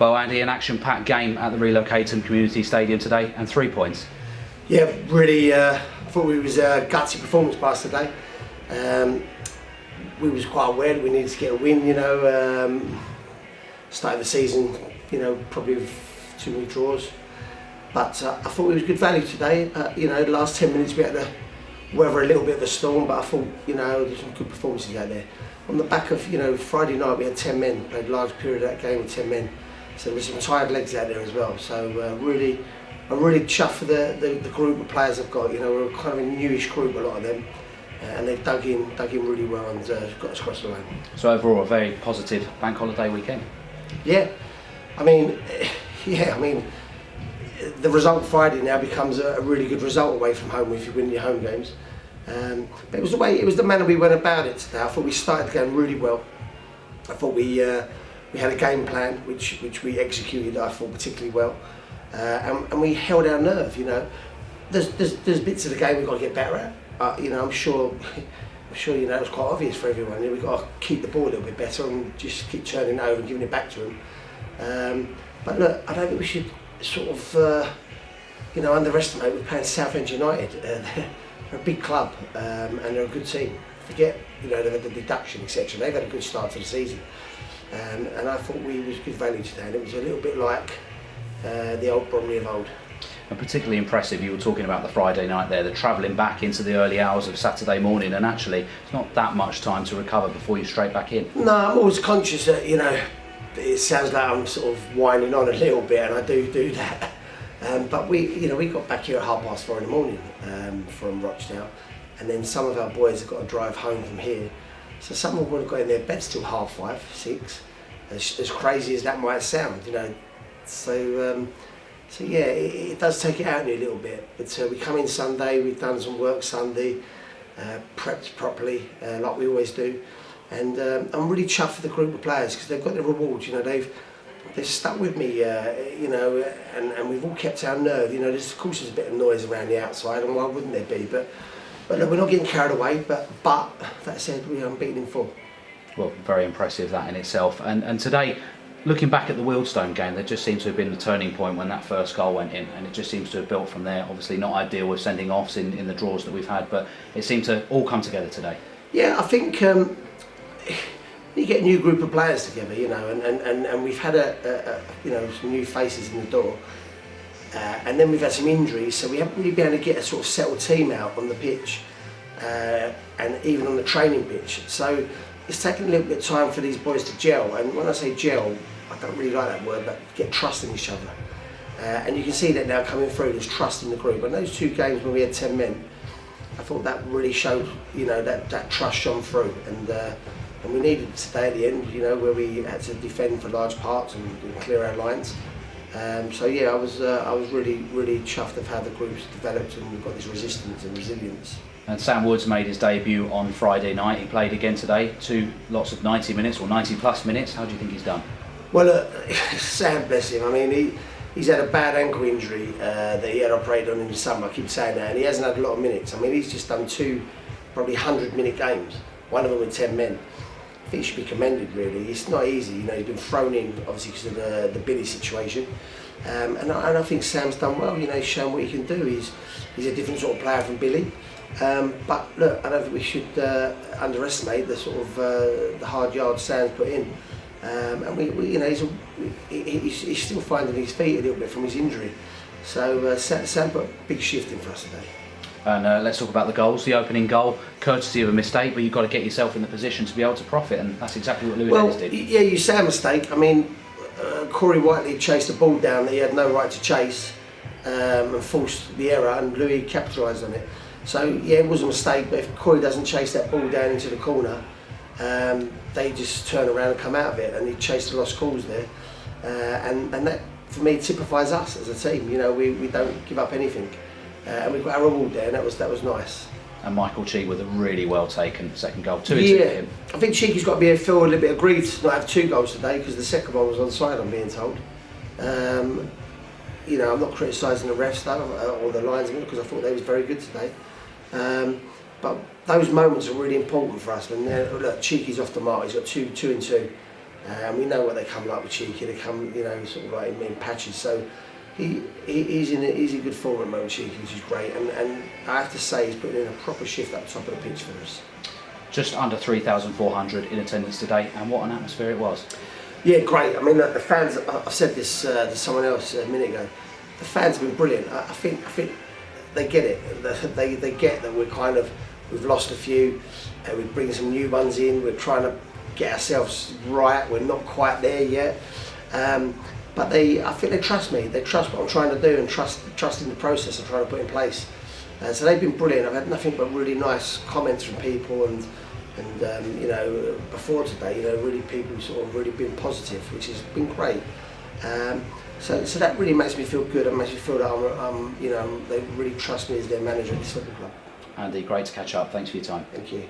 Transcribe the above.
Well, Andy, an action-packed game at the relocated community stadium today, and 3 points. Yeah, really. I thought it was a gutsy performance by us today. We was quite aware that we needed to get a win. Started the season, probably with too many draws. But I thought it was good value today. The last 10 minutes we had to weather a little bit of a storm, but I thought, there's some good performances out there. On the back of, Friday night we had 10 men, played a large period of that game with 10 men. So there were some tired legs out there as well. So I'm really chuffed for the group of players I've got. We're kind of a newish group, a lot of them. And they've dug in really well and got us across the line. So overall, a very positive bank holiday weekend. Yeah, the result Friday now becomes a really good result away from home if you win your home games. But it was the manner we went about it today. I thought we started the game really well. I thought we had a game plan which we executed, I thought, particularly well, and we held our nerve. There's bits of the game we've got to get better at. I'm sure it's quite obvious for everyone. We've got to keep the ball a little bit better and just keep turning over and giving it back to them. But look, I don't think we should sort of underestimate. We're playing Southend United. They're a big club and they're a good team. Forget they've had the deduction, etc. They've had a good start to the season. And I thought we was good value today, and it was a little bit like the old Bromley of old. And particularly impressive, you were talking about the Friday night there, the travelling back into the early hours of Saturday morning, and actually it's not that much time to recover before you're straight back in. No, I'm always conscious that, it sounds like I'm sort of whining on a little bit, and I do that. But we got back here at 4:30 in the morning from Rochdale, and then some of our boys have got to drive home from here. So some of them would have got in their beds till 5:30, 6. As crazy as that might sound, So yeah, it does take it out of you a little bit. But we come in Sunday, we've done some work Sunday, prepped properly, like we always do. And I'm really chuffed for the group of players because they've got their rewards. They've stuck with me, and we've all kept our nerve. Of course there's a bit of noise around the outside, and why wouldn't there be? But look, we're not getting carried away. But that said, we're unbeaten in 4. Well, very impressive that in itself. And today, looking back at the Wealdstone game, there just seems to have been the turning point when that first goal went in, and it just seems to have built from there. Obviously not ideal with sending offs in the draws that we've had, but it seemed to all come together today. Yeah, I think you get a new group of players together, and we've had some new faces in the door, and then we've had some injuries, so we haven't really been able to get a sort of settled team out on the pitch, and even on the training pitch. So it's taken a little bit of time for these boys to gel, and when I say gel, I don't really like that word, but get trust in each other. And you can see that now coming through, there's trust in the group. And those 2 games when we had 10 men, I thought that really showed, that trust shone through. And we needed it today at the end, where we had to defend for large parts and clear our lines. So yeah, I was really chuffed of how the group's developed, and we've got this resistance and resilience. And Sam Woods made his debut on Friday night. He played again today, 2 lots of 90 minutes or 90 plus minutes. How do you think he's done? Well, Sam, bless him. He's had a bad ankle injury that he had operated on in the summer. I keep saying that, and he hasn't had a lot of minutes. He's just done 2 probably 100-minute games, one of them with 10 men. I think he should be commended, really. It's not easy, he's been thrown in, obviously, because of the Billy situation. And I think Sam's done well, he's shown what he can do. He's a different sort of player from Billy. But look, I don't think we should underestimate the sort of the hard yards Sam's put in. And he's still finding his feet a little bit from his injury. So Sam put a big shift in for us today. And let's talk about the goals. The opening goal, courtesy of a mistake, but you've got to get yourself in the position to be able to profit, and that's exactly what Louis Ellis did. Yeah, you say a mistake. Corey Whiteley chased a ball down that he had no right to chase, and forced the error, and Louis capitalised on it. So yeah, it was a mistake, but if Corey doesn't chase that ball down into the corner, they just turn around and come out of it, and he chased the lost calls there, and that for me typifies us as a team. We don't give up anything, and we've got our reward there, and that was nice. And Michael Cheek with a really well taken second goal. 2-2 for him. I think Cheeky's got to feel a little bit aggrieved to not have 2 goals today, because the second one was onside, I'm being told. I'm not criticising the refs though, or the linesmen, because I thought they was very good today. But those moments are really important for us. When look, Cheeky's off the mark, he's got 2 and 2. And we know what they come like with Cheeky. They come, you know, sort of like in patches. So he's in good form at the moment, Cheeky, which is great. And I have to say, he's putting in a proper shift up the top of the pitch for us. Just under 3,400 in attendance today, and what an atmosphere it was. Yeah, great. I mean, the fans. I've said this to someone else a minute ago. The fans have been brilliant. I think they get it. They get that we've lost a few. We're bringing some new ones in. We're trying to get ourselves right. We're not quite there yet. But I think they trust me. They trust what I'm trying to do and trust in the process I'm trying to put in place. So they've been brilliant. I've had nothing but really nice comments from people and you know, before today, you know, really people sort of really been positive, which has been great. So that really makes me feel good and makes me feel that I'm you know, they really trust me as their manager at this football club. Andy, great to catch up. Thanks for your time. Thank you.